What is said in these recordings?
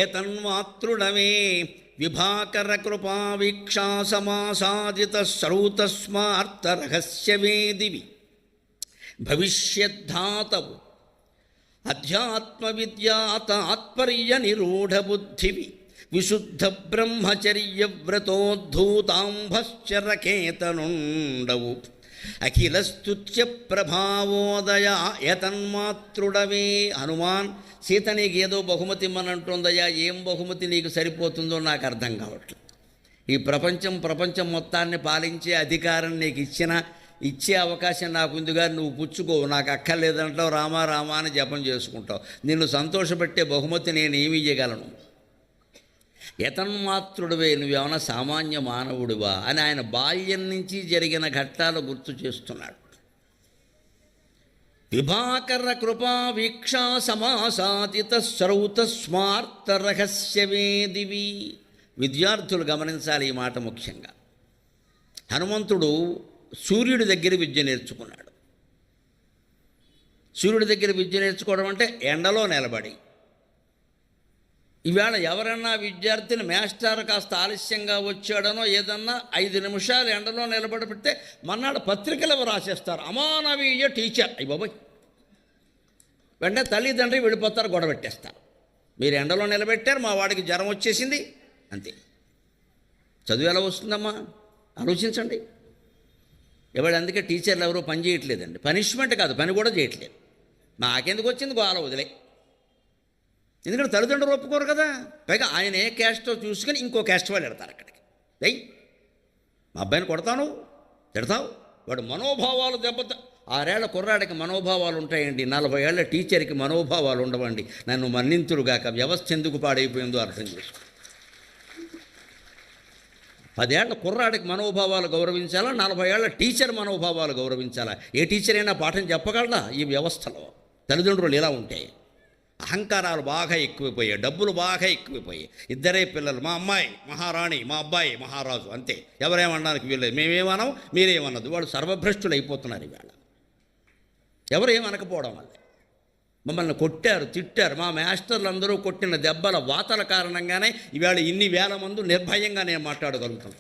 ఏతన్మాతృడమే విభాకర కృపా వీక్షా సమాసాదిత శ్రౌతస్మార్త రహస్యవేదివి భవిష్యద్ధాతవు అధ్యాత్మ విద్యా తాత్పర్య నిరూఢ బుద్ధివి విశుద్ధ బ్రహ్మచర్య వ్రతోద్ధూతాంభశ్చరకేతనుండవు అఖిల స్తుత్య ప్రభావోదయ యతన్మాతృడవే. హనుమాన్, సీత నీకు ఏదో బహుమతి ఇమ్మనంటుందయ్యా, ఏం బహుమతి నీకు సరిపోతుందో నాకు అర్థం కావట్లేదు. ఈ ప్రపంచం మొత్తాన్ని పాలించే అధికారం నీకు ఇచ్చే అవకాశం నాకు ఉందిగా, నువ్వు పుచ్చుకోవు, నాకు అక్కర్లేదంటావు, రామా రామా అని జపం చేసుకుంటావు. నిన్ను సంతోషపెట్టే బహుమతి నేను ఏమి ఇయ్యగలను? యతన్మాతృడివే, నువ్వేమన్నా సామాన్య మానవుడివా అని ఆయన బాల్యం నుంచి జరిగిన ఘట్టాలు గుర్తు చేస్తున్నాడు. విభాకర కృపా వీక్షా సమాసాతిత శ్రౌత స్మార్త రహస్యవేదివి. విద్యార్థులు గమనించాలి ఈ మాట ముఖ్యంగా. హనుమంతుడు సూర్యుడి దగ్గర విద్య నేర్చుకున్నాడు. సూర్యుడి దగ్గర విద్య నేర్చుకోవడం అంటే ఎండలో నిలబడి. ఈవేళ ఎవరన్నా విద్యార్థిని మేస్టార్ కాస్త ఆలస్యంగా వచ్చాడనో ఏదన్నా 5 నిమిషాలు ఎండలో నిలబడి పెడితే మన్నాడు పత్రికలు రాసేస్తారు, అమానవీయ టీచర్. అయ్యి బాబోయ్, వెంటనే తల్లిదండ్రి వెళ్ళిపోతారు, గొడవ పెట్టేస్తారు. మీరు ఎండలో నిలబెట్టారు, మా వాడికి జ్వరం వచ్చేసింది, అంతే. చదువు ఎలా వస్తుందమ్మా ఆలోచించండి. అందుకే టీచర్లు ఎవరో పని చేయట్లేదండి. పనిష్మెంట్ కాదు, పని కూడా చేయట్లేదు. నాకెందుకు వచ్చింది గోల వదిలే. ఎందుకంటే తల్లిదండ్రులు ఒప్పుకోరు కదా. పైగా ఆయన ఏ క్యాస్టో చూసుకొని ఇంకో క్యాస్ట్ వాళ్ళు పెడతారు అక్కడికి. మా అబ్బాయిని కొడతాను, తిడతావు, వాడు మనోభావాలు 6 ఏళ్ల కుర్రాడికి మనోభావాలు ఉంటాయండి, 40 ఏళ్ల టీచర్కి మనోభావాలు ఉండవండి. నన్ను మన్నింతురుగాక, వ్యవస్థ ఎందుకు పాడైపోయిందో అర్థం చేసుకో. 10 ఏళ్ల కుర్రాడికి మనోభావాలు గౌరవించాలా, 40 ఏళ్ల టీచర్ మనోభావాలు గౌరవించాలా? ఏ టీచర్ అయినా పాఠం చెప్పగలరా ఈ వ్యవస్థలో? తల్లిదండ్రులు ఇలా ఉంటాయి. అహంకారాలు బాగా ఎక్కువైపోయాయి, డబ్బులు బాగా ఎక్కువైపోయాయి. 2 పిల్లలు, మా అమ్మాయి మహారాణి, మా అబ్బాయి మహారాజు, అంతే. ఎవరేమనడానికి వీల్లేదు. మేమేమన్నాం, మీరేమన్నది. వాళ్ళు సర్వభ్రష్టులు అయిపోతున్నారు ఈవేళ. ఎవరు ఏమనకపోవడం వల్ల. మమ్మల్ని కొట్టారు, తిట్టారు. మా మాస్టర్లు అందరూ కొట్టిన దెబ్బల వాతల కారణంగానే ఈవేళ ఇన్ని వేల మంది నిర్భయంగా నేను మాట్లాడగలుగుతాను.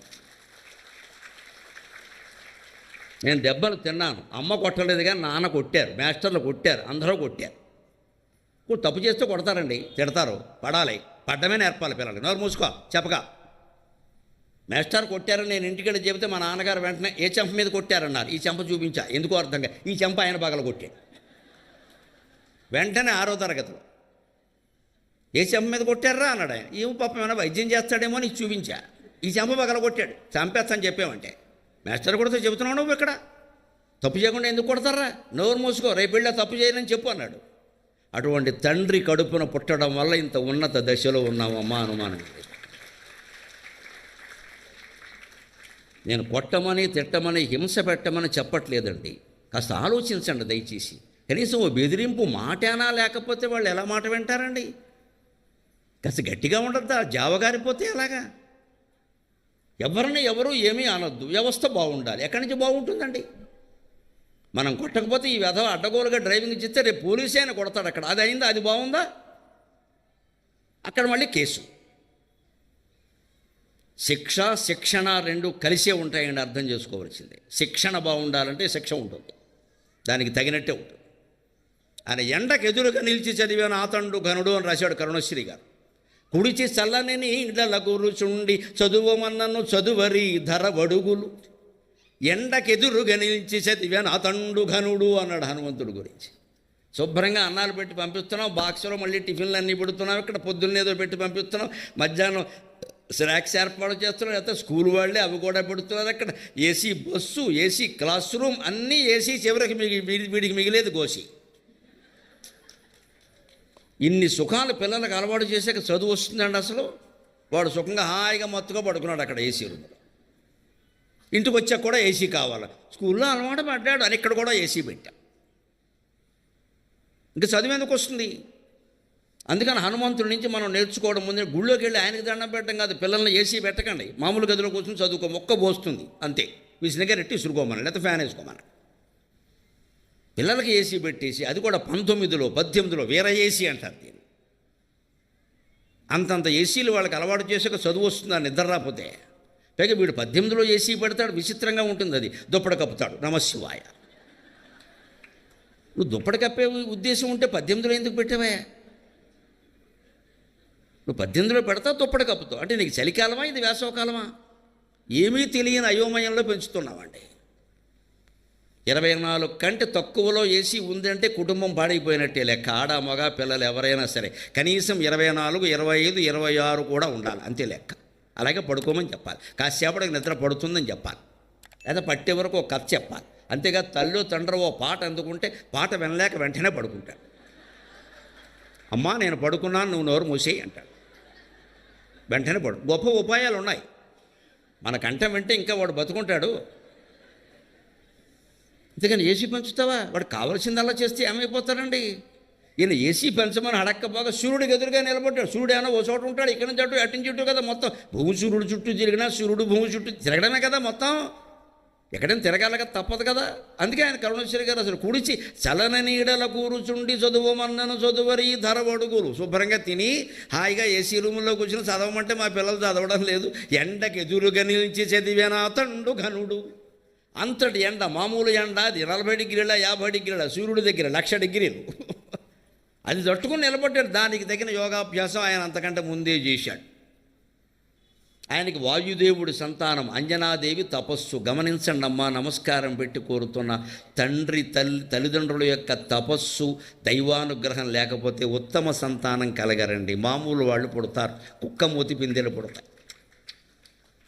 నేను దెబ్బలు తిన్నాను, అమ్మ కొట్టలేదు కానీ నాన్న కొట్టారు, మాస్టర్లు కొట్టారు, అందరూ కొట్టారు. తప్పు చేస్తే కొడతారండి, తిడతారు, పడాలి, పడ్డమే నేర్పాలి పిల్లలకి. నోరు మూసుకో, చెప్పగా. మాస్టర్ కొట్టారని నేను ఇంటికెళ్ళి చెబితే మా నాన్నగారు వెంటనే ఏ చెంప మీద కొట్టారన్నారు. ఈ చెంప చూపించా, ఎందుకో అర్థంగా. ఈ చెంప ఆయన పగల కొట్టాడు. వెంటనే 6వ తరగతిలో ఏ చెంప మీద కొట్టారా అన్నాడు ఆయన. ఏమో పాపం ఏమైనా వైద్యం చేస్తాడేమో అని చూపించా. ఈ చెంప పగల కొట్టాడు. చంపేస్తాను చెప్పామంటే మాస్టర్ కొడితే చెబుతున్నావు నువ్వు ఇక్కడ తప్పు చేయకుండా ఎందుకు కొడతారా? నోరు మూసుకో, రేపు వెళ్ళా తప్పు చేయనని చెప్పు అన్నాడు. అటువంటి తండ్రి కడుపున పుట్టడం వల్ల ఇంత ఉన్నత దశలో ఉన్నామమ్మా. అనుమానం. నేను కొట్టమని, తిట్టమని, హింస పెట్టమని చెప్పట్లేదండి. కాస్త ఆలోచించండి దయచేసి. కనీసం ఓ బెదిరింపు మాటేనా, లేకపోతే వాళ్ళు ఎలా మాట వింటారండి? కాస్త గట్టిగా ఉండద్దా? జావగారిపోతే ఎలాగా? ఎవరు ఏమీ అనొద్దు, వ్యవస్థ బాగుండాలి. ఎక్కడి నుంచి బాగుంటుందండి? మనం కొట్టకపోతే ఈ వెధవ అడ్డగోలుగా డ్రైవింగ్ చేస్తే రేపు పోలీసే ఆయన కొడతాడు అక్కడ. అది అయిందా? అది బాగుందా? అక్కడ మళ్ళీ కేసు. శిక్ష, శిక్షణ 2 కలిసే ఉంటాయండి, అర్థం చేసుకోవాల్సిందే. శిక్షణ బాగుండాలంటే శిక్ష ఉంటుంది, దానికి తగినట్టే ఉంటుంది. ఆయన ఎండకు ఎదురుగా నిలిచి చదివాను ఆతండు ఘనుడు అని రాశాడు కరుణశ్రీ గారు. కుడిచి చల్లని నీడల గురుచుండి చదువమన్నను చదువరి ధర వడుగులు, ఎండకెదురుగా నిలిచి చదివాను అతండు ఘనుడు అన్నాడు హనుమంతుడి గురించి. శుభ్రంగా అన్నాలు పెట్టి పంపిస్తున్నాం, బాక్స్లో మళ్ళీ టిఫిన్లు అన్నీ పెడుతున్నాం, ఇక్కడ పొద్దున్నేదో పెట్టి పంపిస్తున్నాం, మధ్యాహ్నం స్నాక్స్ ఏర్పాటు చేస్తున్నారు, లేకపోతే స్కూల్ వాళ్ళే అవి కూడా పెడుతున్నారు. అక్కడ AC bus, AC class room, అన్నీ ఏసీ. చివరికి వీడికి మిగిలేదు గోసి. ఇన్ని సుఖాలు పిల్లలకు అలవాటు చేసాక చదువు వస్తుందండి అసలు? వాడు సుఖంగా హాయిగా మత్తుగా పడుకున్నాడు అక్కడ ఏసీ రూమ్లో. ఇంటికి వచ్చాక కూడా ఏసీ కావాలి. స్కూల్లో అలవాటు పడ్డాడు అని ఇక్కడ కూడా ఏసీ పెట్టాం. ఇంకా చదువు ఎందుకు వస్తుంది? అందుకని హనుమంతుడి నుంచి మనం నేర్చుకోవడం ముందు గుళ్ళోకి వెళ్ళి ఆయనకి దండం పెట్టడం కాదు. పిల్లల్ని ఏసీ పెట్టకండి, మామూలు గదిలో కూర్చొని చదువుకో, మొక్క పోస్తుంది అంతే. విసినగా రెట్టి ఇసురుకోమని, లేకపోతే ఫ్యాన్ వేసుకోమని. పిల్లలకి ఏసీ పెట్టేసి, అది కూడా 19లో 18లో వీర ఏసీ అంటారు దీన్ని. అంతంత ఏసీలు వాళ్ళకి అలవాటు చేసాక చదువు వస్తుంది, నిద్ర రాకపోతే. పైగా వీడు 18లో ఏసీ పెడతాడు, విచిత్రంగా ఉంటుంది అది. దుప్పటి కప్పుతాడు, నమశివాయ. నువ్వు దుప్పటి కప్పే ఉద్దేశం ఉంటే 18లో ఎందుకు పెట్టావా? నువ్వు 18లో పెడతావు, దుప్పటి కప్పుతావు. అంటే నీకు చలికాలమా, ఇది వేసవకాలమా? ఏమీ తెలియని అయోమయంలో పెంచుతున్నామండి. 24 కంటే తక్కువలో ఏసీ ఉందంటే కుటుంబం పాడైపోయినట్టే లెక్క. ఆడ మగ పిల్లలు ఎవరైనా సరే కనీసం 24, 25, 26 కూడా ఉండాలి, అంతే లెక్క. అలాగే పడుకోమని చెప్పాలి, కాసేపటికి నిద్ర పడుతుందని చెప్పాలి, లేదా పట్టే వరకు ఒక కథ చెప్పాలి. అంతేగా తల్లి తండ్రి ఓ పాట అందుకుంటే పాట వినలేక వెంటనే పడుకుంటాడు. అమ్మా నేను పడుకున్నాను, నువ్వు నోరు మూసేయి అంటాడు, వెంటనే గొప్ప ఉపాయాలు ఉన్నాయి. మన కంఠం వింటే ఇంకా వాడు బతుకుంటాడు. అంతేగాని ఏసీ పెంచుతావా? వాడు కావాల్సిందల్లా చేస్తే ఏమైపోతాడండి? ఈయన ఏసీ పెంచమని అడక్కపోగా సూర్యుడికి ఎదురుగా నిలబడ్డాడు. సూర్యుడు ఏమైనా ఓ చోట ఉంటాడు, ఇక్కడ నుంచి అటు అటు చుట్టూ కదా మొత్తం. భూమి సూర్యుడు చుట్టూ తిరిగినా సూర్యుడు భూమి చుట్టూ తిరగడమే కదా మొత్తం. ఎక్కడైనా తిరగాలి కదా, తప్పదు కదా. అందుకే ఆయన కరుణేశ్వరి గారు అసలు కుడిచి చలన నీడల కూరుచుండి చదువుమన్నను చదువరి ధరవడుగులు. శుభ్రంగా తిని హాయిగా ఏసీ రూముల్లో కూర్చుని చదవమంటే మా పిల్లలు చదవడం లేదు. ఎండకి ఎదురుగా నిలిచి చదివేనా తండు ఘనుడు. అంతటి ఎండ, మామూలు ఎండ అది 40 డిగ్రీల 50 డిగ్రీల, సూర్యుడి దగ్గర 1,00,000 డిగ్రీలు. అది తట్టుకుని నిలబడ్డాడు. దానికి తగిన యోగాభ్యాసం ఆయన అంతకంటే ముందే చేశాడు. ఆయనకి వాయుదేవుడి సంతానం అంజనాదేవి తపస్సు. గమనించండి అమ్మా, నమస్కారం పెట్టి కోరుతున్న తల్లిదండ్రుల యొక్క తపస్సు, దైవానుగ్రహం లేకపోతే ఉత్తమ సంతానం కలగరండి. మామూలు వాళ్ళు పుడతారు, కుక్క మూతి పిందెలు పుడతాయి.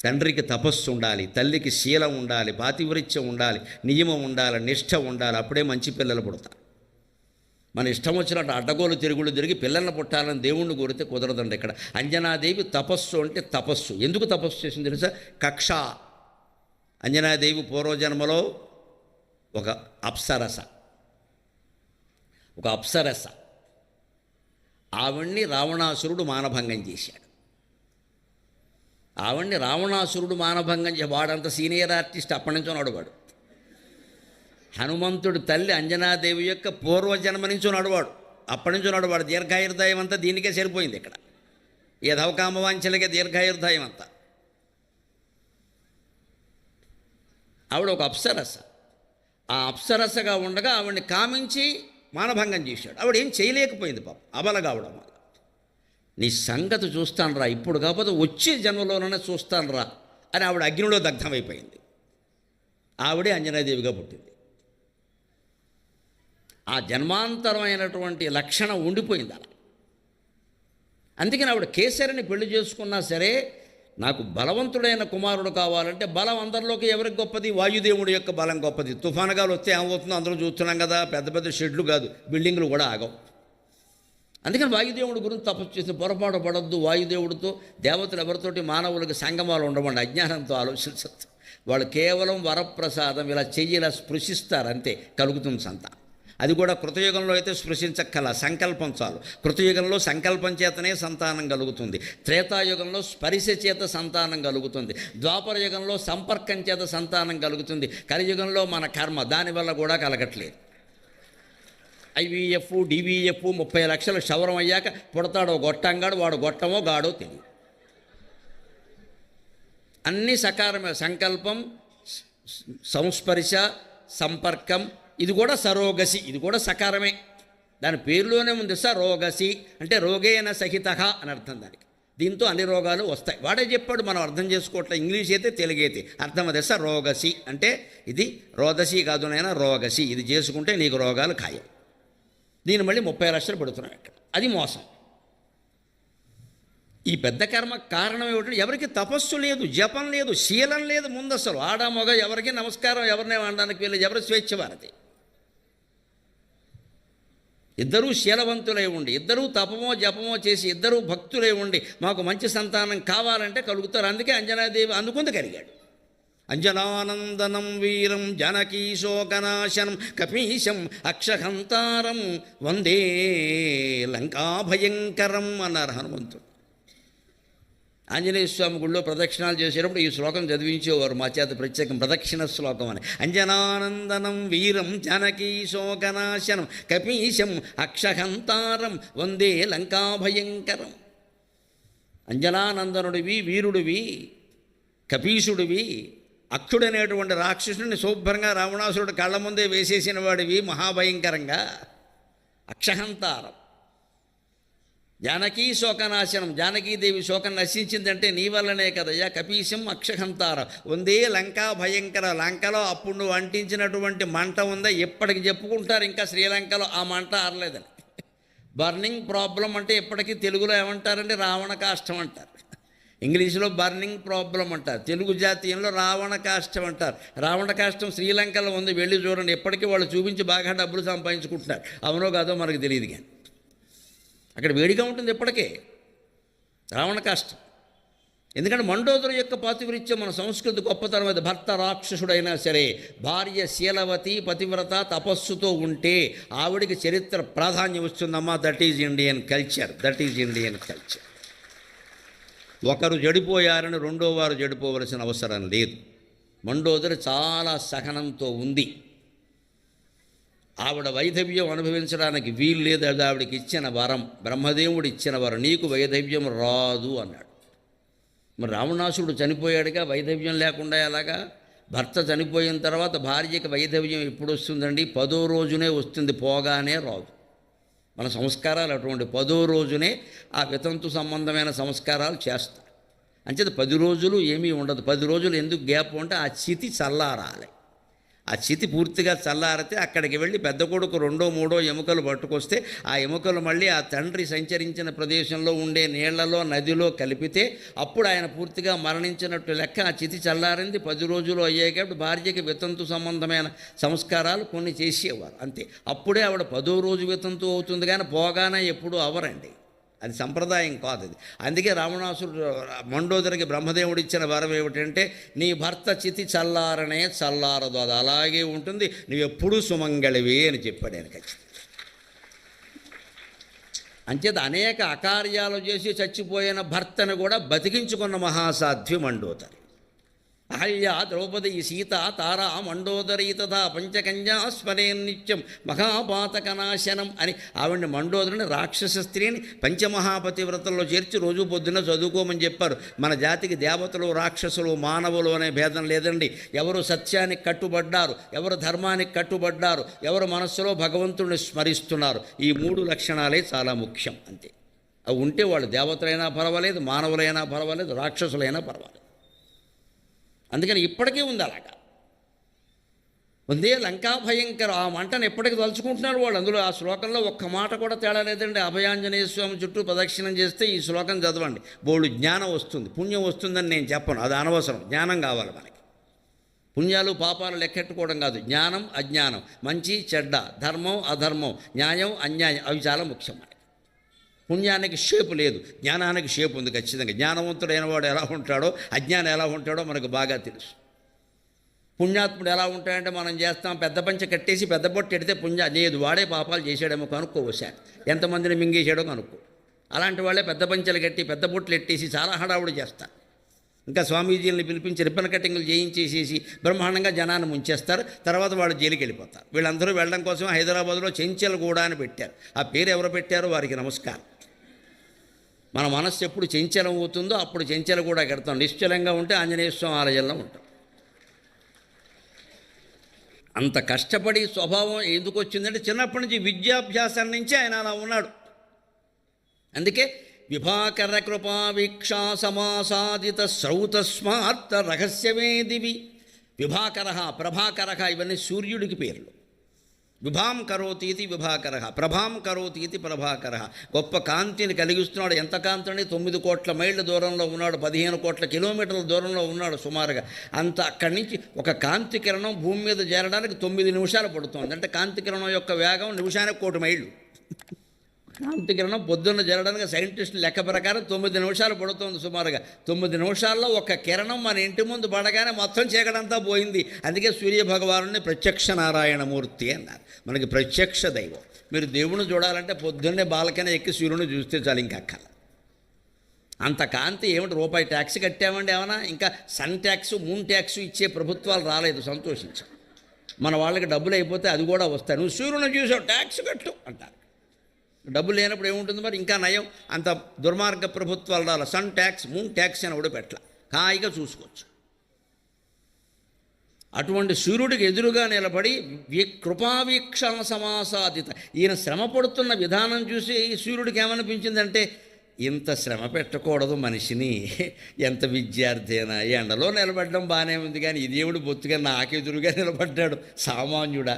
తండ్రికి తపస్సు ఉండాలి, తల్లికి శీలం ఉండాలి, పాతివృత్యం ఉండాలి, నియమం ఉండాలి, నిష్ఠ ఉండాలి. అప్పుడే మంచి పిల్లలు పుడతారు. మన ఇష్టం వచ్చినట్టు అడ్డగోలు తిరుగులు తిరిగి పిల్లల్ని పుట్టాలని దేవుణ్ణి కోరితే కుదరదండి. ఇక్కడ అంజనాదేవి తపస్సు అంటే తపస్సు. ఎందుకు తపస్సు చేసింది తెలుసా? కక్ష. అంజనాదేవి పూర్వజన్మలో ఒక అప్సరస. ఆవిడ్ని రావణాసురుడు మానభంగం చేశాడు. వాడంత సీనియర్ ఆర్టిస్ట్ అప్పటి నుంచి ఉన్నాడు వాడు. హనుమంతుడి తల్లి అంజనాదేవి యొక్క పూర్వజన్మ నుంచి ఉన్నాడు వాడు, అప్పటి నుంచి ఉన్నాడు వాడు. దీర్ఘాయుర్దాయం అంతా దీనికే సరిపోయింది. ఇక్కడ యథవకామవాంఛలకే దీర్ఘాయుర్దాయం అంతా. ఆవిడ ఒక అప్సరస. ఆ అప్సరసగా ఉండగా ఆవిడ్ని కామించి మానభంగం చేశాడు. ఆవిడ ఏం చేయలేకపోయింది పాపం, అబలగావడం వల్ల. నీ సంగతి చూస్తాను రా, ఇప్పుడు కాకపోతే వచ్చే జన్మలోనే చూస్తాను రా అని ఆవిడ అగ్నిలో దగ్ధమైపోయింది. ఆవిడే అంజనాదేవిగా పుట్టింది. ఆ జన్మాంతరమైనటువంటి లక్షణం ఉండిపోయింది అలా. అందుకని ఆవిడ కేసరిని పెళ్లి చేసుకున్నా సరే, నాకు బలవంతుడైన కుమారుడు కావాలంటే బలం అందరిలోకి ఎవరికి గొప్పది? వాయుదేవుడి యొక్క బలం గొప్పది. తుఫానుగాలు వస్తే ఏమవుతుందో అందరూ చూస్తున్నాం కదా, పెద్ద పెద్ద షెడ్లు కాదు, బిల్డింగ్లు కూడా ఆగవు. అందుకని వాయుదేవుడి గురించి తపస్సు చేసి పొరపాటు పడద్దు. వాయుదేవుడితో దేవతలు ఎవరితోటి మానవులకి సంగమాలు ఉండవండి, అజ్ఞానంతో ఆలోచించద్దు. వాళ్ళు కేవలం వరప్రసాదం ఇలా చెయ్యి ఇలా స్పృశిస్తారు, అంతే కలుగుతుంది సంతానం. అది కూడా కృతయుగంలో అయితే స్పృశించక్కల, సంకల్పం చాలు. కృతయుగంలో సంకల్పం చేతనే సంతానం కలుగుతుంది. త్రేతాయుగంలో స్పరిశ చేత సంతానం కలుగుతుంది. ద్వాపర యుగంలో సంపర్కం చేత సంతానం కలుగుతుంది. కలియుగంలో మన కర్మ దానివల్ల కూడా కలగట్లేదు. IVF, DVF 30 లక్షలు క్షవరం అయ్యాక పుడతాడో గొట్టంగాడు, వాడు గొట్టమో గాడో తెలియదు. అన్నీ సకారమే. సంకల్పం, సంస్పర్శ, సంపర్కం, ఇది కూడా సరోగసి, ఇది కూడా సకారమే. దాని పేరులోనే ఉంది సరోగసి, అంటే రోగేన సహిత అని అర్థం దానికి. దీంతో అన్ని రోగాలు వస్తాయి. వాడే చెప్పాడు, మనం అర్థం చేసుకోవట్లే. ఇంగ్లీష్ అయితే తెలుగు అయితే అర్థం అదే. సరోగసి అంటే ఇది రోదసి కాదు నైనా రోగసి, ఇది చేసుకుంటే నీకు రోగాలు ఖాయం. దీన్ని మళ్ళీ 30 లక్షలు పెడుతున్నాం ఇక్కడ. అది మోసం. ఈ పెద్ద కర్మ కారణం ఏమిటంటే ఎవరికి తపస్సు లేదు, జపం లేదు, శీలం లేదు. ముందు అసలు ఆడ మగ ఎవరికి నమస్కారం ఎవరినే అనడానికి వీళ్ళు ఎవరు స్వేచ్ఛ వారిది. ఇద్దరూ శీలవంతులై ఉండి, ఇద్దరూ తపమో జపమో చేసి, ఇద్దరూ భక్తులై ఉండి మాకు మంచి సంతానం కావాలంటే కలుగుతారు. అందుకే అంజనాదేవి అందుకుంది కలిగాడు. అంజనానందనం వీరం జానకీశోకనాశనం కపీశం అక్షహంతారం వందే లంకాభయంకరం అన్నారు హనుమంతుడు. ఆంజనేయ స్వామి గుళ్ళో ప్రదక్షిణాలు చేసేటప్పుడు ఈ శ్లోకం చదివించేవారు మా చేత, ప్రత్యేకం ప్రదక్షిణ శ్లోకం అని. అంజనానందనం వీరం జానకీశోకనాశనం కపీశం అక్షహంతారం వందే లంకాభయంకరం. అంజనానందనుడివి, వీరుడివి, కపీసుడివి, అక్షుడనేటువంటి రాక్షసుడిని శుభ్రంగా రావణాసురుడు కళ్ళ ముందే వేసేసిన వాడివి, మహాభయంకరంగా అక్షహంతారం. జానకీ శోకనాశనం, జానకీదేవి శోకం నశించిందంటే నీ వల్లనే కదయ్యా. కపీశం అక్షహంతారం. ఉందే లంకా భయంకర. లంకలో అప్పుడు నువ్వు అంటించినటువంటి మంట ఉందా, ఎప్పటికి చెప్పుకుంటారు ఇంకా శ్రీలంకలో ఆ మంట ఆరలేదని. బర్నింగ్ ప్రాబ్లం అంటే ఎప్పటికీ తెలుగులో ఏమంటారంటే రావణ కాష్టం అంటారు, ఇంగ్లీష్లో బర్నింగ్ ప్రాబ్లం అంటారు, తెలుగు జాతీయంలో రావణ కాష్టం అంటారు. రావణ కాష్టం శ్రీలంకలో ఉంది, వెళ్ళి చూడండి. ఎప్పటికీ వాళ్ళు చూపించి బాగా డబ్బులు సంపాదించుకుంటున్నారు. అవునో కాదో మనకు తెలియదు, కానీ అక్కడ వేడిగా ఉంటుంది ఎప్పటికే రావణ కాష్టం. ఎందుకంటే మండోదరి యొక్క పాతివృత్యం మన సంస్కృతి గొప్పతనం. అది భర్త రాక్షసుడైనా సరే భార్య శీలవతి పతివ్రత తపస్సుతో ఉంటే ఆవిడికి చరిత్ర ప్రాధాన్యం వస్తుందమ్మా. That is Indian culture, that is Indian culture. ఒకరు చెడిపోయారని రెండో వారు చెడిపోవలసిన అవసరం లేదు. మండోదరి చాలా సహనంతో ఉంది. ఆవిడ వైధవ్యం అనుభవించడానికి వీలు లేదు, అది ఆవిడకి ఇచ్చిన వరం, బ్రహ్మదేవుడు ఇచ్చిన వరం. నీకు వైధవ్యం రాదు అన్నాడు. మరి రావణాసురుడు చనిపోయాడుగా, వైధవ్యం లేకుండా ఎలాగా? భర్త చనిపోయిన తర్వాత భార్యకి వైధవ్యం ఎప్పుడు వస్తుందండి? 10వ రోజునే వస్తుంది, పోగానే రాదు. మన సంస్కారాలు అటువంటి 10వ రోజునే ఆ వితంతు సంబంధమైన సంస్కారాలు చేస్తారు. అంచేత 10 రోజులు ఏమీ ఉండదు. 10 రోజులు ఎందుకు గ్యాప్ ఉంటే ఆ చితి చల్లారాలి. ఆ చితి పూర్తిగా చల్లారితే అక్కడికి వెళ్ళి పెద్ద కొడుకు 2, 3 ఎముకలు పట్టుకొస్తే ఆ ఎముకలు మళ్ళీ ఆ తండ్రి సంచరించిన ప్రదేశంలో ఉండే నీళ్లలో నదిలో కలిపితే అప్పుడు ఆయన పూర్తిగా మరణించినట్టు లెక్క. ఆ చితి చల్లారింది 10 రోజులు అయ్యాయి కాబట్టి భార్యకి వితంతు సంబంధమైన సంస్కారాలు కొన్ని చేసేవారు అంతే. అప్పుడే ఆవిడ 10వ రోజు వితంతు అవుతుంది, కానీ పోగానే ఎప్పుడూ అవరండి. అది సంప్రదాయం కాదు అది. అందుకే రావణాసురుడు మండోదరికి బ్రహ్మదేవుడు ఇచ్చిన వరం ఏమిటంటే నీ భర్త చితి చల్లారనే చల్లారదు, అది అలాగే ఉంటుంది, నువ్వు ఎప్పుడూ సుమంగళివి అని చెప్పాడు ఆయన. ఖచ్చితంగా అంచేత అనేక అకార్యాలు చేసి చచ్చిపోయిన భర్తను కూడా బతికించుకున్న మహాసాధ్వి మండోదరి. అహల్య, ద్రౌపది, సీత, తారా, మండోదరి తథా పంచకన్యా స్మరే నిత్యం మహాపాతకనాశనం అని ఆవిడ మండోదరిని రాక్షస స్త్రీని పంచమహాపతివ్రతల్లో చేర్చి రోజు పొద్దున్న చదువుకోమని చెప్పారు. మన జాతికి దేవతలు, రాక్షసులు, మానవులు అనే భేదం లేదండి. ఎవరు సత్యానికి కట్టుబడ్డారు, ఎవరు ధర్మానికి కట్టుబడ్డారు, ఎవరు మనస్సులో భగవంతుడిని స్మరిస్తున్నారు, ఈ 3 లక్షణాలే చాలా ముఖ్యం. అంతే. అవి ఉంటే వాళ్ళు దేవతలైనా పర్వాలేదు, మానవులైనా పర్వాలేదు, రాక్షసులైనా పర్వాలేదు. అందుకని ఇప్పటికీ ఉంది అలాగా. ఉందే లంకా భయంకర. ఆ మంటను ఎప్పటికీ తలుచుకుంటున్నారు వాళ్ళు. అందులో ఆ శ్లోకంలో ఒక్క మాట కూడా తేడా లేదండి. అభయాంజనేయ స్వామి చుట్టూ ప్రదక్షిణం చేస్తే ఈ శ్లోకం చదవండి, బోళ్ళు జ్ఞానం వస్తుంది, పుణ్యం వస్తుందని నేను చెప్పను, అది అనవసరం. జ్ఞానం కావాలి మనకి. పుణ్యాలు పాపాలు లెక్కెట్టుకోవడం కాదు, జ్ఞానం అజ్ఞానం, మంచి చెడ్డ, ధర్మం అధర్మం, న్యాయం అన్యాయం, అవి చాలా ముఖ్యం మనకి. పుణ్యానికి షేపు లేదు, జ్ఞానానికి షేపు ఉంది ఖచ్చితంగా. జ్ఞానవంతుడైన వాడు ఎలా ఉంటాడో, అజ్ఞానం ఎలా ఉంటాడో మనకు బాగా తెలుసు. పుణ్యాత్ముడు ఎలా ఉంటాడంటే మనం చేస్తాం పెద్ద పంచె కట్టేసి పెద్ద బొట్టు ఎడితే పుణ్య లేదు, వాడే పాపాలు చేసాడేమో కనుక్కోవసాడు, ఎంతమందిని మింగేసాడో కనుక్కో. అలాంటి వాళ్ళే పెద్ద పంచెలు కట్టి పెద్ద బొట్లు ఎట్టేసి చాలా హడావుడి చేస్తారు. ఇంకా స్వామీజీలను పిలిపించి రిబ్బన్ కటింగ్లు చేయించేసేసి బ్రహ్మాండంగా జనాన్ని ముంచేస్తారు. తర్వాత వాళ్ళు జైలుకి వెళ్ళిపోతారు. వీళ్ళందరూ వెళ్ళడం కోసం హైదరాబాద్లో చెంచెలగూడ అని పెట్టారు. ఆ పేరు ఎవరు పెట్టారో వారికి నమస్కారం. మన మనస్సు ఎప్పుడు చెంచలం అవుతుందో అప్పుడు చెంచల కూడా కడతాం. నిశ్చలంగా ఉంటే ఆంజనేయ స్వామి ఆలయంలో ఉంటాం. అంత కష్టపడి స్వభావం ఎందుకు వచ్చిందంటే చిన్నప్పటి నుంచి విద్యాభ్యాసం నుంచి ఆయన అలా ఉన్నాడు. అందుకే విభాకర కృపా వీక్షా సమాసాదిత శ్రౌతస్మార్త రహస్యమే దివి. విభాకర, ప్రభాకర ఇవన్నీ సూర్యుడికి పేర్లు. విభాం కరోతీతి విభాకర, ప్రభాం కరోతీతి ప్రభాకర. గొప్ప కాంతిని కలిగిస్తున్నాడు. ఎంత కాంతి అండి? 9 కోట్ల మైళ్ళ దూరంలో ఉన్నాడు, 15 కోట్ల కిలోమీటర్ల దూరంలో ఉన్నాడు సుమారుగా. అంత అక్కడి నుంచి ఒక కాంతి కిరణం భూమి మీద చేరడానికి 9 నిమిషాలు పడుతుంది. అంటే కాంతి కిరణం యొక్క వేగం నిమిషానికి 1 మైళ్ళు. కాంతి కిరణం పొద్దున్న జరగడానికి సైంటిస్టుల లెక్క ప్రకారం 9 నిమిషాలు పడుతుంది సుమారుగా. 9 నిమిషాల్లో ఒక కిరణం మన ఇంటి ముందు పడగానే మొత్తం చీకటంతా పోయింది. అందుకే సూర్యభగవానుని ప్రత్యక్ష నారాయణమూర్తి అన్నారు. మనకి ప్రత్యక్ష దైవం. మీరు దేవుని చూడాలంటే పొద్దున్నే బాలకనే ఎక్కి సూర్యుని చూస్తే చాలు, ఇంకా అక్కల. అంత కాంతి ఏమిటి? రూపాయి ట్యాక్స్ కట్టామండి ఏమన్నా? ఇంకా సన్ ట్యాక్స్, మూన్ ట్యాక్స్ ఇచ్చే ప్రభుత్వాలు రాలేదు, సంతోషించాం. మన వాళ్ళకి డబ్బులు అయిపోతే అది కూడా వస్తాయి. నువ్వు సూర్యుని చూసావు ట్యాక్స్ కట్టు అంటారు. డబ్బు లేనప్పుడు ఏముంటుంది మరి? ఇంకా నయం, అంత దుర్మార్గ ప్రభుత్వాలు రాల. సన్ ట్యాక్స్, మూన్ ట్యాక్స్ అని కూడా పెట్టల, హాయిగా చూసుకోవచ్చు. అటువంటి సూర్యుడికి ఎదురుగా నిలబడి కృపావీక్షణ సమాసాదిత, ఈయన శ్రమ పడుతున్న విధానం చూసి సూర్యుడికి ఏమనిపించిందంటే, ఇంత శ్రమ పెట్టకూడదు మనిషిని, ఎంత విద్యార్థి అయినా ఎండలో నిలబడడం బాగానే ఉంది, కానీ ఈ దేవుడు బొత్తుగా నాకెదురుగా నిలబడ్డాడు, సామాన్యుడా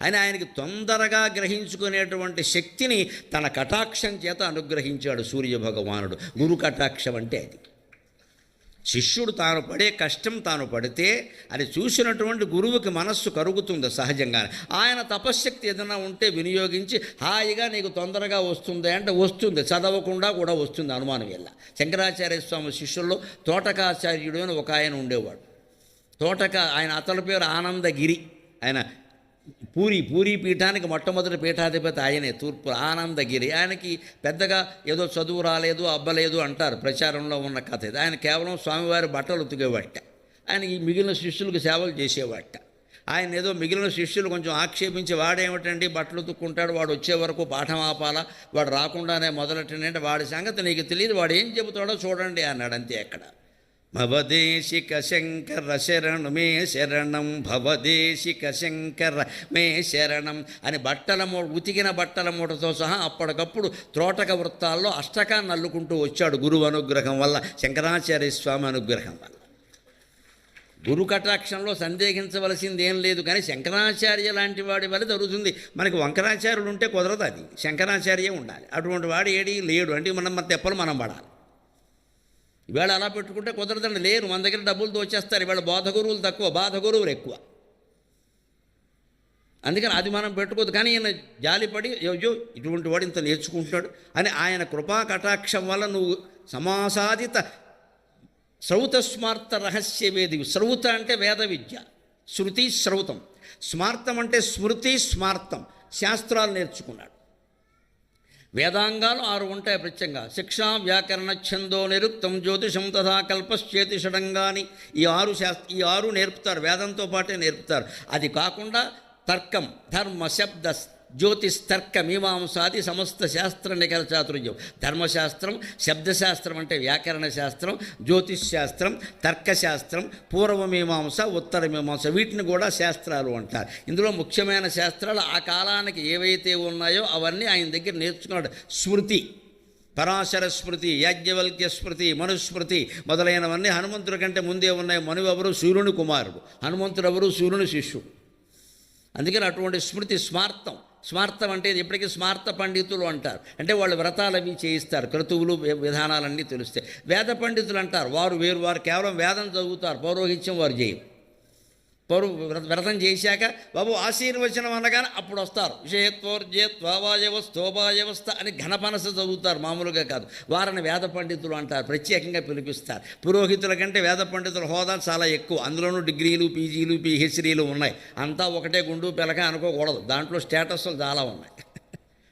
అని ఆయనకి తొందరగా గ్రహించుకునేటువంటి శక్తిని తన కటాక్షం చేత అనుగ్రహించాడు సూర్యభగవానుడు. గురు కటాక్షం అంటే అది. శిష్యుడు తాను పడే కష్టం తాను పడితే అది చూసినటువంటి గురువుకి మనస్సు కరుగుతుంది సహజంగానే. ఆయన తపశ్శక్తి ఏదైనా ఉంటే వినియోగించి హాయిగా నీకు తొందరగా వస్తుంది అంటే వస్తుంది, చదవకుండా కూడా వస్తుంది, అనుమానం వెళ్ళ. శంకరాచార్య స్వామి శిష్యుల్లో తోటకాచార్యుడు అని ఒక ఆయన ఉండేవాడు. ఆయన అతని పేరు ఆనందగిరి. ఆయన పూరీ పీఠానికి మొట్టమొదటి పీఠాధిపతి ఆయనే, తూర్పు ఆనందగిరి. ఆయనకి పెద్దగా ఏదో చదువు రాలేదు, అబ్బలేదు అంటారు, ప్రచారంలో ఉన్న కథ ఇది. ఆయన కేవలం స్వామివారి బట్టలు ఉతికేవాట. ఆయన ఈ మిగిలిన శిష్యులకు సేవలు చేసేవాట. ఆయన ఏదో మిగిలిన శిష్యులు కొంచెం ఆక్షేపించి, వాడేమిటండి బట్టలు ఉతుక్కుంటాడు, వాడు వచ్చే వరకు పాఠం ఆపాలా, వాడు రాకుండానే మొదలెట్టండి, వాడి సంగతి నీకు తెలియదు, వాడు ఏం చెబుతాడో చూడండి అన్నాడు. అంతే. అక్కడ భవదేశిక శంకర శరణమే శరణం, భవదేశిక శంకర మే శరణం అని ఉతికిన బట్టల మూటతో సహా అప్పటికప్పుడు త్రోటక వృత్తాల్లో అష్టకాన్ని అల్లుకుంటూ వచ్చాడు గురువు అనుగ్రహం వల్ల, శంకరాచార్య స్వామి అనుగ్రహం వల్ల. గురు కటాక్షంలో సందేహించవలసింది ఏం లేదు, కానీ శంకరాచార్య లాంటి వాడి వల్ల జరుగుతుంది. మనకి వంకరాచార్యులు ఉంటే కుదరదు, అది శంకరాచార్యే ఉండాలి. అటువంటి వాడు ఏడి లేడు అంటే మన తెప్పలు మనం పడాలి. ఇవాళ అలా పెట్టుకుంటే కుదరదండి, లేరు, మన దగ్గర డబ్బులు దోచేస్తారు. ఇవాళ బోధ గురువులు తక్కువ, బాధ గురువులు ఎక్కువ. అందుకని అది మనం పెట్టుకోదు. కానీ ఈయన జాలిపడి అయ్యో ఇటువంటి వాడు ఇంత నేర్చుకుంటున్నాడు అని ఆయన కృపా కటాక్షం వల్ల నువ్వు సమాసాదిత శ్రౌత స్మార్త రహస్యవేది. శ్రౌత అంటే వేద విద్య, శృతి శ్రౌతం, స్మార్తం అంటే స్మృతి స్మార్తం, శాస్త్రాలు నేర్చుకున్నాడు. వేదాంగాలు 6 ఉంటాయి ప్రత్యేకంగా. శిక్షా వ్యాకరణ ఛందో నిరుక్తం జ్యోతిషం తథా కల్పశ్చేతి షడంగాని, ఈ 6 నేర్పుతారు, వేదంతో పాటే నేర్పుతారు. అది కాకుండా తర్కం, ధర్మ, శబ్ద, జ్యోతిస్తర్క, మీమాంసాది సమస్త శాస్త్ర నిఖర చాతుర్యం. ధర్మశాస్త్రం, శబ్దశాస్త్రం అంటే వ్యాకరణ శాస్త్రం, జ్యోతిష్ శాస్త్రం, తర్కశాస్త్రం, పూర్వమీమాంస, ఉత్తర మీమాంస, వీటిని కూడా శాస్త్రాలు అంటారు. ఇందులో ముఖ్యమైన శాస్త్రాలు ఆ కాలానికి ఏవైతే ఉన్నాయో అవన్నీ ఆయన దగ్గర నేర్చుకున్నాడు. స్మృతి, పరాశర స్మృతి, యాజ్ఞవల్క్య స్మృతి, మనుస్మృతి మొదలైనవన్నీ హనుమంతుడి కంటే ముందే ఉన్నాయి. మనువెవరు? సూర్యుని కుమారుడు. హనుమంతుడు ఎవరు? సూర్యుని శిష్యుడు. అందుకని అటువంటి స్మృతి స్మార్తం అంటే ఇప్పటికీ స్మార్త పండితులు అంటారు. అంటే వాళ్ళు వ్రతాలు అవి చేయిస్తారు, క్రతువులు విధానాలన్నీ తెలుస్తాయి. వేద పండితులు అంటారు, వారు కేవలం వేదం చదువుతారు, పౌరోహిత్యం వారు చేయరు. వ్రతం చేశాక బాబు ఆశీర్వచనం అనగానే అప్పుడు వస్తారు. విషయత్వోర్జేత్వాయవస్థోపాయవస్థ అని ఘనపనస చదువుతారు, మామూలుగా కాదు. వారిని వేద పండితులు అంటారు, ప్రత్యేకంగా పిలిపిస్తారు. పురోహితుల కంటే వేద పండితుల హోదా చాలా ఎక్కువ. అందులోనూ డిగ్రీలు, పీజీలు, పిహెచ్డీలు ఉన్నాయి. అంతా ఒకటే గుండు పిలక అనుకోకూడదు, దాంట్లో స్టేటస్లు చాలా ఉన్నాయి.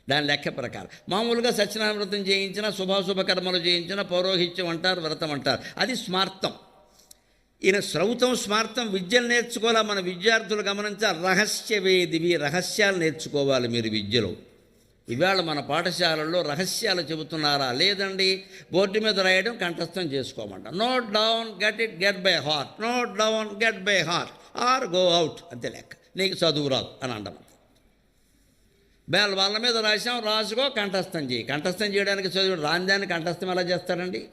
దాని లెక్క ప్రకారం మామూలుగా సత్యనారాయణ వ్రతం చేయించిన, శుభాశుభ కర్మలు చేయించిన పౌరోహిత్యం అంటారు, వ్రతం అంటారు. అది స్మార్తం. ఈయన శ్రౌతం స్మార్తం విద్యలు నేర్చుకోవాలా మన విద్యార్థులు గమనించాలి. రహస్యవేదివి, రహస్యాలు నేర్చుకోవాలి మీరు విద్యలో. ఇవాళ మన పాఠశాలల్లో రహస్యాలు చెబుతున్నారా? లేదండి, బోర్డు మీద రాయడం, కంఠస్థం చేసుకోమంట. Note down, get by heart, note down, get by heart, or go out, అంతే లెక్క. నీకు చదువు రాదు అని అంటాం. వాళ్ళ మీద రాసుకో, కంఠస్థం చేయి. కంఠస్థం చేయడానికి చదువు రాందాన్ని కంఠస్థం ఎలా చేస్తారండి?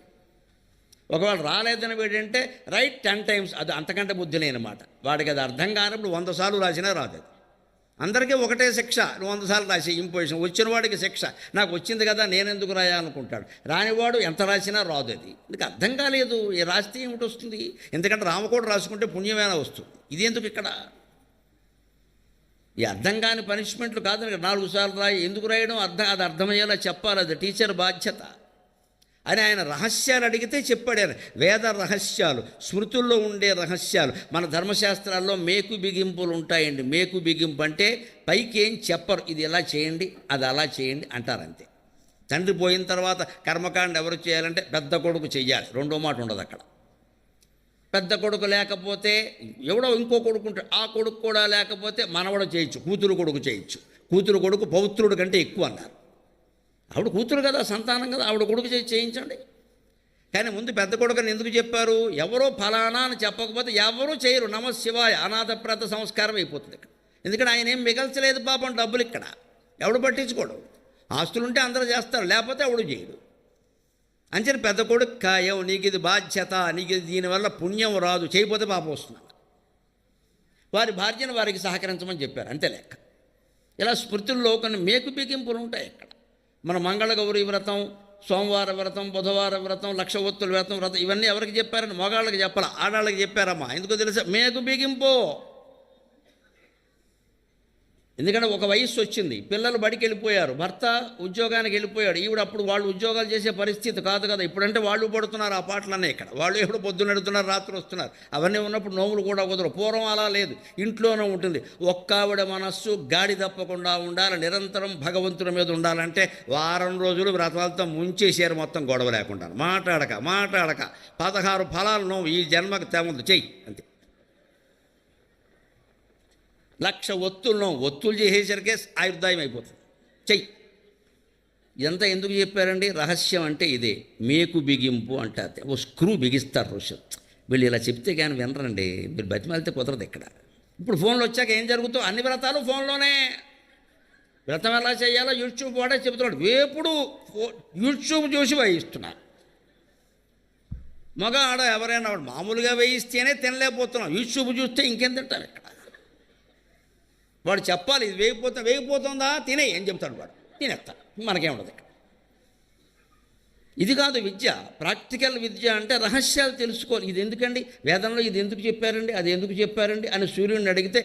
ఒకవేళ రాలేదని వీడంటే రైట్ 10 times, అది అంతకంటే బుద్ధి లేనమాట. వాడికి అది అర్థం కానప్పుడు 100 సార్లు రాసినా రాదు. అందరికీ ఒకటే శిక్ష, 100 సార్లు రాసి ఇంపోజిషన్. వచ్చిన వాడికి శిక్ష, నాకు వచ్చింది కదా నేను ఎందుకు రాయాలనుకుంటాడు. రానివాడు ఎంత రాసినా రాదు. అది నీకు అర్థం కాలేదు, రాస్తే ఏమిటి వస్తుంది? ఎందుకంటే రామకోడు రాసుకుంటే పుణ్యమేనా వస్తుంది. ఇది ఎందుకు ఇక్కడ? ఈ అర్థం కాని పనిష్మెంట్లు కాదు. 4 సార్లు రాయి, ఎందుకు రాయడం? అది అర్థమయ్యేలా చెప్పాలి, అది టీచర్ బాధ్యత అని ఆయన రహస్యాలు అడిగితే చెప్పాడు ఆయన. వేద రహస్యాలు, స్మృతుల్లో ఉండే రహస్యాలు. మన ధర్మశాస్త్రాల్లో మేకు బిగింపులు ఉంటాయండి. మేకు బిగింపు అంటే పైకి ఏం చెప్పరు, ఇది ఎలా చేయండి, అది అలా చేయండి అంటారంతే. తండ్రి పోయిన తర్వాత కర్మకాండ ఎవరు చేయాలంటే పెద్ద కొడుకు చెయ్యాలి, రెండో మాట ఉండదు అక్కడ. పెద్ద కొడుకు లేకపోతే ఎవడో ఇంకో కొడుకు ఉంటాడు, ఆ కొడుకు కూడా లేకపోతే మనవడు చేయొచ్చు, కూతురు కొడుకు చేయొచ్చు. కూతురు కొడుకు పౌత్రుడు కంటే ఎక్కువ అన్నారు. ఆవిడ కూతురు కదా, సంతానం కదా, ఆవిడ కొడుకు చేయించండి. కానీ ముందు పెద్ద కొడుకుని ఎందుకు చెప్పారు? ఎవరో ఫలానా అని చెప్పకపోతే ఎవరూ చేయరు. నమశివాయ అనాథప్రత సంస్కారం అయిపోతుంది ఇక్కడ. ఎందుకంటే ఆయన ఏం మిగల్చలేదు పాపం డబ్బులు ఇక్కడ. ఎవడు పట్టించుకోడు. ఆస్తులుంటే అందరూ చేస్తారు, లేకపోతే ఎవడు చేయడు. అంచని పెద్ద కొడుకు ఖాయం, నీకు ఇది బాధ్యత, నీకు ఇది దీనివల్ల పుణ్యం రాదు, చేయకపోతే పాపం వస్తుంది. వారి భార్యను వారికి సహకరించమని చెప్పారు, అంతే లెక్క. ఇలా స్మృతుల్లో కొన్ని మేకు బిగింపులు ఉంటాయి ఇక్కడ. మన మంగళగౌరి వ్రతం, సోమవార వ్రతం, బుధవార వ్రతం, లక్ష ఒత్తుల వ్రతం ఇవన్నీ ఎవరికి చెప్పారని మగాళ్ళకి చెప్పాలి, ఆడాళ్ళకి చెప్పారమ్మా. ఎందుకో తెలుసా? మేకు బిగింపు. ఎందుకంటే ఒక వయస్సు వచ్చింది, పిల్లలు బడికి వెళ్ళిపోయారు, భర్త ఉద్యోగానికి వెళ్ళిపోయాడు, ఈవిడ అప్పుడు వాళ్ళు ఉద్యోగాలు చేసే పరిస్థితి కాదు కదా. ఇప్పుడంటే వాళ్ళు పడుతున్నారు ఆ పాటలనే. ఇక్కడ వాళ్ళు ఎప్పుడు పొద్దున్న ఎడుతున్నారు, రాత్రి వస్తున్నారు. అవన్నీ ఉన్నప్పుడు నోములు కూడా కుదరవు. పూర్వం అలా లేదు, ఇంట్లోనే ఉంటుంది. ఒక్కావిడ మనస్సు గాడి తప్పకుండా ఉండాలి, నిరంతరం భగవంతుని మీద ఉండాలంటే వారం రోజులు వ్రతాలతో ముంచేసారు మొత్తం, గొడవ లేకుండా. మాట్లాడక 16 ఫలాలు నోము ఈ జన్మకు తెముందు చెయ్యి అంతే. 1,00,000 ఒత్తులు చేసేసరికే ఆయుర్దాయం అయిపోతుంది, చెయ్యి. ఇదంతా ఎందుకు చెప్పారండి? రహస్యం అంటే ఇదే, మేకు బిగింపు అంటారు. ఓ స్క్రూ బిగిస్తారు ఋషులు. వీళ్ళు ఇలా చెప్తే కానీ వినరండి, మీరు బతిమాలితే కుదరదు ఇక్కడ. ఇప్పుడు ఫోన్లు వచ్చాక ఏం జరుగుతుందో అన్ని వ్రతాలు ఫోన్లోనే. వ్రతం ఎలా చేయాలో యూట్యూబ్ వాడే చెబుతున్నాడు. వేపుడు యూట్యూబ్ చూసి వేయిస్తున్నారు. మగ ఆడ ఎవరైనా వాడు మామూలుగా వేయిస్తేనే తినలేకపోతున్నాం, యూట్యూబ్ చూస్తే ఇంకేం తింటాం ఇక్కడ. వాడు చెప్పాలి, ఇది వేగిపోతుందా తినే అని చెప్తాడు, వాడు తినేస్తాడు, మనకేముండదు ఇక్కడ. ఇది కాదు విద్య. ప్రాక్టికల్ విద్య అంటే రహస్యాలు తెలుసుకోవాలి. ఇది ఎందుకండి వేదంలో ఇది ఎందుకు చెప్పారండి, అది ఎందుకు చెప్పారండి అని సూర్యుడిని అడిగితే